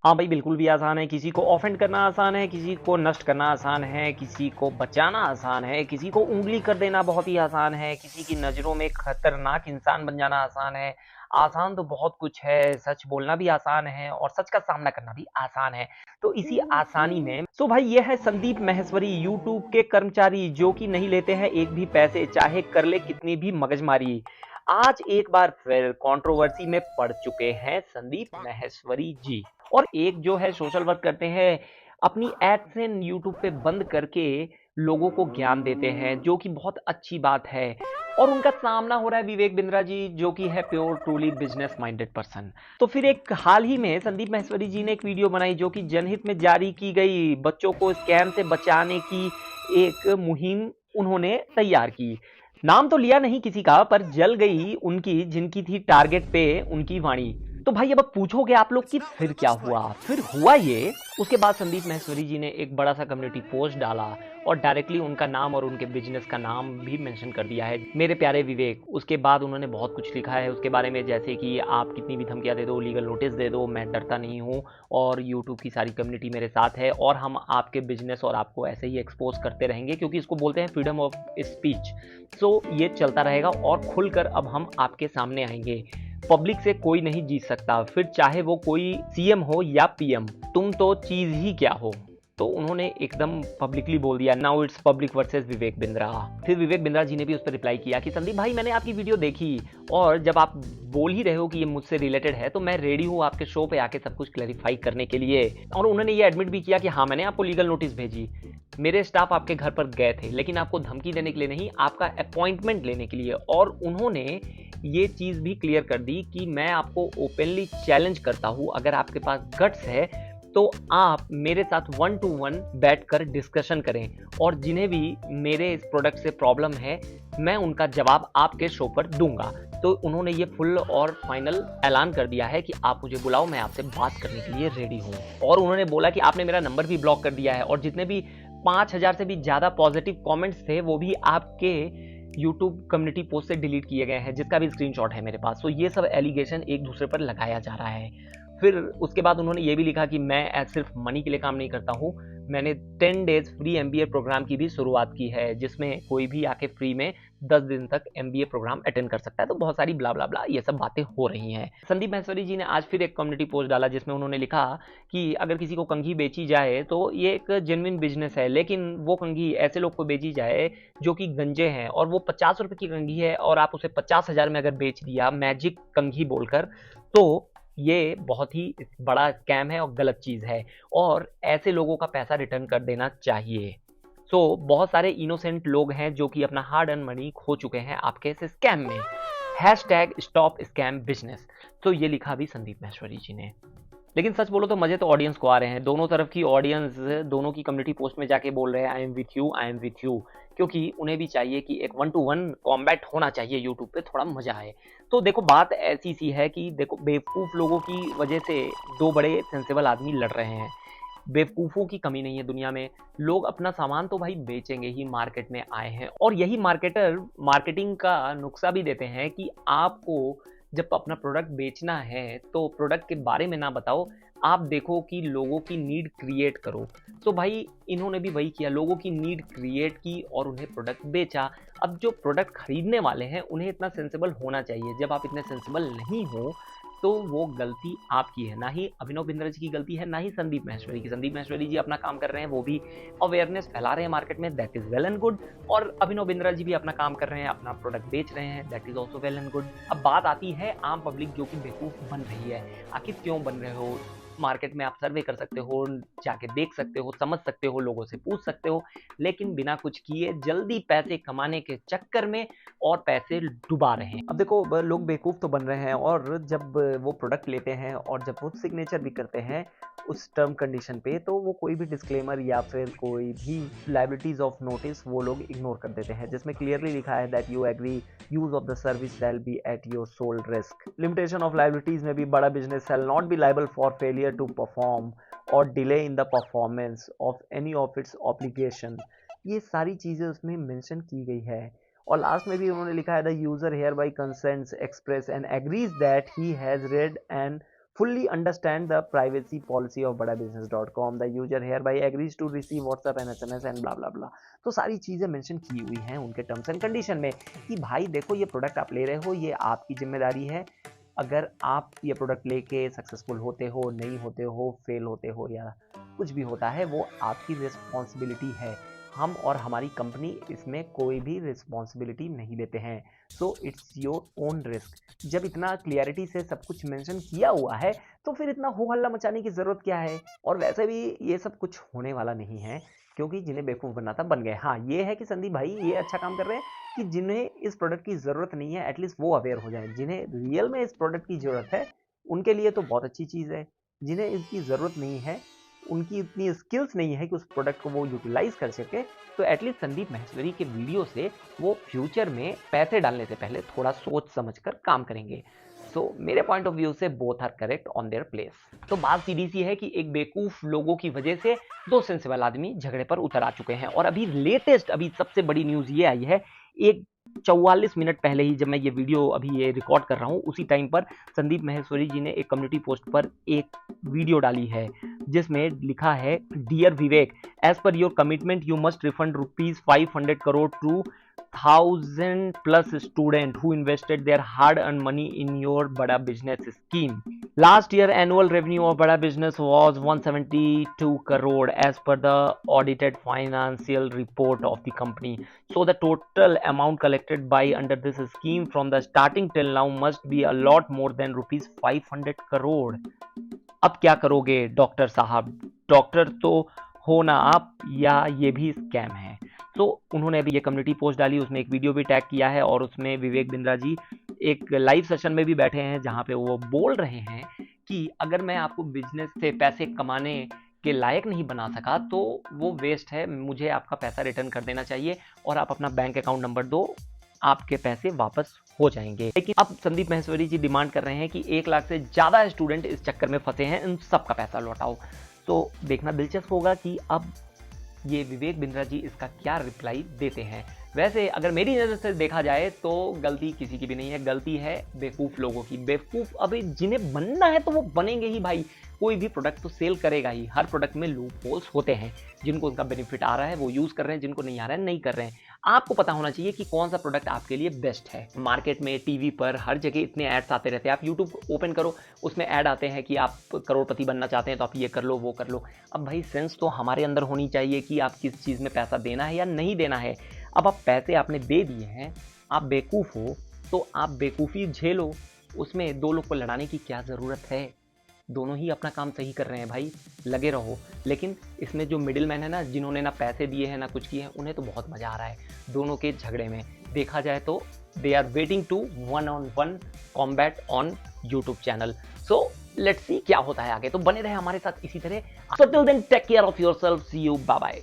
हाँ भाई, बिल्कुल भी आसान है। किसी को ऑफेंड करना आसान है, किसी को नष्ट करना आसान है, किसी को बचाना आसान है, किसी को उंगली कर देना बहुत ही आसान है, किसी की नज़रों में खतरनाक इंसान बन जाना आसान है। आसान तो बहुत कुछ है, सच बोलना भी आसान है और सच का सामना करना भी आसान है। तो इसी आसानी में भाई ये है संदीप माहेश्वरी, यूट्यूब के कर्मचारी जो कि नहीं लेते हैं एक भी पैसे, चाहे कर ले कितनी भी मगजमारी। आज एक बार फिर कंट्रोवर्सी में पड़ चुके हैं संदीप माहेश्वरी जी। और एक जो है सोशल वर्क करते हैं, अपनी एडसेंस यूट्यूब पे बंद करके लोगों को ज्ञान देते हैं, जो कि बहुत अच्छी बात है। और उनका सामना हो रहा है विवेक बिंद्रा जी, जो कि है pure truly business minded person. तो फिर एक हाल ही में संदीप माहेश्वरी जी ने एक वीडियो बनाई जो कि जनहित में जारी की गई, बच्चों को स्कैम से बचाने की एक मुहिम उन्होंने तैयार की। नाम तो लिया नहीं किसी का, पर जल गई उनकी जिनकी थी टारगेट पे उनकी वाणी। तो भाई अब पूछोगे आप लोग कि फिर क्या हुआ? फिर हुआ ये, उसके बाद संदीप माहेश्वरी जी ने एक बड़ा सा कम्युनिटी पोस्ट डाला और डायरेक्टली उनका नाम और उनके बिजनेस का नाम भी मेंशन कर दिया है, मेरे प्यारे विवेक। उसके बाद उन्होंने बहुत कुछ लिखा है उसके बारे में, जैसे कि आप कितनी भी धमकियां दे दो, लीगल नोटिस दे दो, मैं डरता नहीं हूँ और यूट्यूब की सारी कम्युनिटी मेरे साथ है और हम आपके बिजनेस और आपको ऐसे ही एक्सपोज करते रहेंगे, क्योंकि इसको बोलते हैं फ्रीडम ऑफ स्पीच। सो ये चलता रहेगा और खुलकर अब हम आपके सामने आएंगे। पब्लिक से कोई नहीं जीत सकता, फिर चाहे वो कोई सीएम हो या पीएम, तुम तो चीज ही क्या हो। तो उन्होंने एकदम पब्लिकली बोल दिया, now it's public versus Vivek Bindra. फिर विवेक बिंद्रा जी ने भी उस पर रिप्लाई किया कि संदीप भाई, मैंने आपकी वीडियो देखी और जब आप बोल ही रहे हो कि ये मुझसे रिलेटेड है तो मैं रेडी हूँ आपके शो पे आके सब कुछ क्लैरिफाई करने के लिए। और उन्होंने ये एडमिट भी किया कि हाँ, मैंने आपको लीगल नोटिस भेजी, मेरे स्टाफ आपके घर पर गए थे, लेकिन आपको धमकी देने के लिए नहीं, आपका अपॉइंटमेंट लेने के लिए। और उन्होंने ये चीज भी क्लियर कर दी कि मैं आपको ओपनली चैलेंज करता हूं, अगर आपके पास गट्स है तो आप मेरे साथ 1 to 1 बैठकर डिस्कशन करें, और जिन्हें भी मेरे इस प्रोडक्ट से प्रॉब्लम है मैं उनका जवाब आपके शो पर दूंगा। तो उन्होंने ये फुल और फाइनल ऐलान कर दिया है कि आप मुझे बुलाओ, मैं आपसे बात करने के लिए रेडी हूँ। और उन्होंने बोला कि आपने मेरा नंबर भी ब्लॉक कर दिया है और जितने भी 5000 से भी ज्यादा पॉजिटिव कमेंट्स थे वो भी आपके यूट्यूब कम्युनिटी पोस्ट से डिलीट किए गए हैं, जिसका भी स्क्रीनशॉट है मेरे पास। तो ये सब एलिगेशन एक दूसरे पर लगाया जा रहा है। फिर उसके बाद उन्होंने ये भी लिखा कि मैं सिर्फ मनी के लिए काम नहीं करता हूँ, मैंने 10 डेज फ्री एमबीए प्रोग्राम की भी शुरुआत की है, जिसमें कोई भी आके फ्री में 10 दिन तक एमबीए प्रोग्राम अटेंड कर सकता है। तो बहुत सारी ब्ला ब्ला ब्ला ये सब बातें हो रही हैं। संदीप माहेश्वरी जी ने आज फिर एक कम्युनिटी पोस्ट डाला जिसमें उन्होंने लिखा कि अगर किसी को कंघी बेची जाए तो ये एक जेन्युइन बिजनेस है, लेकिन वो कंघी ऐसे लोग को बेची जाए जो कि गंजे हैं, और वो 50 रुपए की कंघी है और आप उसे 50,000 में अगर बेच दिया मैजिक कंघी बोलकर, तो ये बहुत ही बड़ा स्कैम है और गलत चीज है, और ऐसे लोगों का पैसा रिटर्न कर देना चाहिए। बहुत सारे इनोसेंट लोग हैं जो कि अपना हार्ड अर्न मनी खो चुके हैं आपके इस स्कैम में। Hashtag stop scam business. तो ये लिखा भी संदीप माहेश्वरी जी ने। लेकिन सच बोलो तो मजे तो ऑडियंस को आ रहे हैं, दोनों तरफ की ऑडियंस दोनों की कम्युनिटी पोस्ट में जाके बोल रहे हैं I am with you, I am with you, क्योंकि उन्हें भी चाहिए कि एक 1 to 1 कॉम्बैट होना चाहिए यूट्यूब पे, थोड़ा मजा आए। तो देखो बात ऐसी सी है कि देखो बेवकूफ लोगों की वजह से दो बड़े सेंसेबल आदमी लड़ रहे हैं। बेवकूफों की कमी नहीं है दुनिया में, लोग अपना सामान तो भाई बेचेंगे ही, मार्केट में आए हैं। और यही मार्केटर मार्केटिंग का नुक्सा भी देते हैं कि आपको जब अपना प्रोडक्ट बेचना है तो प्रोडक्ट के बारे में ना बताओ, आप देखो कि लोगों की नीड क्रिएट करो। तो भाई इन्होंने भी वही किया, लोगों की नीड क्रिएट की और उन्हें प्रोडक्ट बेचा। अब जो प्रोडक्ट खरीदने वाले हैं उन्हें इतना सेंसिबल होना चाहिए, जब आप इतने सेंसिबल नहीं हो तो वो गलती आपकी है, ना ही अभिनव बिंद्रा जी की गलती है, ना ही संदीप माहेश्वरी की। संदीप माहेश्वरी जी अपना काम कर रहे हैं, वो भी अवेयरनेस फैला रहे हैं मार्केट में, that is well and good. और अभिनव बिंद्रा जी भी अपना काम कर रहे हैं, अपना प्रोडक्ट बेच रहे हैं, that is also well and good. अब बात आती है आम पब्लिक जो कि बेवकूफ बन रही है। आखिर क्यों बन रहे हो? मार्केट में आप सर्वे कर सकते हो, जाके देख सकते हो, समझ सकते हो, लोगों से पूछ सकते हो, लेकिन बिना कुछ किए जल्दी पैसे कमाने के चक्कर में और पैसे डुबा रहे हैं। अब देखो लोग बेवकूफ तो बन रहे हैं, और जब वो प्रोडक्ट लेते हैं और जब वो सिग्नेचर भी करते हैं उस टर्म कंडीशन पे, तो वो कोई भी डिस्क्लेमर या फिर कोई भी लाइबिलिटीज ऑफ नोटिस वो लोग इग्नोर कर देते हैं, जिसमें क्लियरली लिखा है that you agree use of the service shall be at your sole risk. Limitation of liabilities में भी बड़ा business shall not be liable for failure to perform और delay in the performance of any of its obligation. ये सारी चीजें उसमें mention की गई है। और लास्ट में भी उन्होंने लिखा है the user hereby consents express and agrees that he has read and fully understand the privacy policy of badabusiness.com. The user hereby agrees to receive WhatsApp and SMS and blah blah blah. तो सारी चीज़ें mention की हुई हैं उनके terms and condition में कि भाई देखो ये प्रोडक्ट आप ले रहे हो, ये आपकी जिम्मेदारी है। अगर आप ये प्रोडक्ट लेके सक्सेसफुल होते हो, नहीं होते हो, फेल होते हो या कुछ भी होता है, वो आपकी रिस्पॉन्सिबिलिटी है। हम और हमारी कंपनी इसमें कोई भी रिस्पॉन्सिबिलिटी नहीं लेते हैं। So it's your own risk. जब इतना क्लियरिटी से सब कुछ मेंशन किया हुआ है तो फिर इतना हो हल्ला मचाने की ज़रूरत क्या है। और वैसे भी ये सब कुछ होने वाला नहीं है, क्योंकि जिन्हें बेवकूफ़ बनना था बन गए। हाँ, ये है कि संदीप भाई ये अच्छा काम कर रहे हैं कि जिन्हें इस प्रोडक्ट की ज़रूरत नहीं है एटलीस्ट वो अवेयर हो जाएं। जिन्हें रियल में इस प्रोडक्ट की ज़रूरत है उनके लिए तो बहुत अच्छी चीज़ है। जिन्हें इसकी ज़रूरत नहीं है, उनकी इतनी स्किल्स नहीं है कि उस प्रोडक्ट को वो यूटिलाइज कर सके, तो एटलीस्ट संदीप माहेश्वरी के वीडियो से वो फ्यूचर में पैसे डालने से पहले थोड़ा सोच समझकर काम करेंगे। सो मेरे पॉइंट ऑफ व्यू से both are correct on their place. तो बात सीधी सी है कि एक बेवकूफ लोगों की वजह से दो सेंसिबल आदमी झगड़े पर उतर आ चुके हैं। और अभी लेटेस्ट अभी सबसे बड़ी न्यूज ये आई है, एक 44 मिनट पहले ही, जब मैं ये वीडियो अभी ये रिकॉर्ड कर रहा हूँ, उसी टाइम पर संदीप माहेश्वरी जी ने एक कम्युनिटी पोस्ट पर एक वीडियो डाली है जिसमें लिखा है, dear Vivek, as per your commitment you must refund ₹500 crore to 1000+ students who invested their hard-earned money in your Bada Business scheme. Last year annual revenue of Bada Business was 172 crore as per the audited financial report of the company. So the total amount collected by under this scheme from the starting till now must be a lot more than ₹500 crore. अब क्या करोगे doctor साहब? Doctor तो हो ना आप, या ये भी स्कैम है? तो उन्होंने अभी ये कम्युनिटी पोस्ट डाली, उसमें एक वीडियो भी टैग किया है और उसमें विवेक बिंद्रा जी एक लाइव सेशन में भी बैठे हैं जहां पे वो बोल रहे हैं कि अगर मैं आपको बिजनेस से पैसे कमाने के लायक नहीं बना सका तो वो वेस्ट है, मुझे आपका पैसा रिटर्न कर देना चाहिए और आप अपना बैंक अकाउंट नंबर दो, आपके पैसे वापस हो जाएंगे। लेकिन अब संदीप माहेश्वरी जी डिमांड कर रहे हैं कि 1 लाख से ज़्यादा स्टूडेंट इस चक्कर में फंसे हैं, इन सबका पैसा लौटाओ। तो देखना दिलचस्प होगा कि अब ये विवेक बिंद्रा जी इसका क्या रिप्लाई देते हैं। वैसे अगर मेरी नज़र से देखा जाए तो गलती किसी की भी नहीं है, गलती है बेवकूफ़ लोगों की। बेवकूफ़ अभी जिन्हें बनना है तो वो बनेंगे ही भाई, कोई भी प्रोडक्ट तो सेल करेगा ही। हर प्रोडक्ट में लूप होल्स होते हैं, जिनको उनका बेनिफिट आ रहा है वो यूज़ कर रहे हैं, जिनको नहीं आ रहा है नहीं कर रहे हैं। आपको पता होना चाहिए कि कौन सा प्रोडक्ट आपके लिए बेस्ट है। मार्केट में, टीवी पर, हर जगह इतने एड्स आते रहते हैं। आप यूट्यूब ओपन करो, उसमें ऐड आते हैं कि आप करोड़पति बनना चाहते हैं तो आप ये कर लो, वो कर लो। अब भाई सेंस तो हमारे अंदर होनी चाहिए कि आप किस चीज़ में पैसा देना है या नहीं देना है। अब आप पैसे आपने दे दिए हैं, आप बेवकूफ़ हो तो आप बेवकूफ़ी झेलो, उसमें दो लोग को लड़ाने की क्या ज़रूरत है? दोनों ही अपना काम सही कर रहे हैं भाई, लगे रहो। लेकिन इसमें जो मिडिल मैन है ना, जिन्होंने ना पैसे दिए हैं ना कुछ किए हैं, उन्हें तो बहुत मज़ा आ रहा है दोनों के झगड़े में। देखा जाए तो they are waiting to 1-on-1 combat on YouTube channel. So let's see क्या होता है आगे। तो बने रहे हमारे साथ इसी तरह। So till then take care of yourself, see you, bye bye.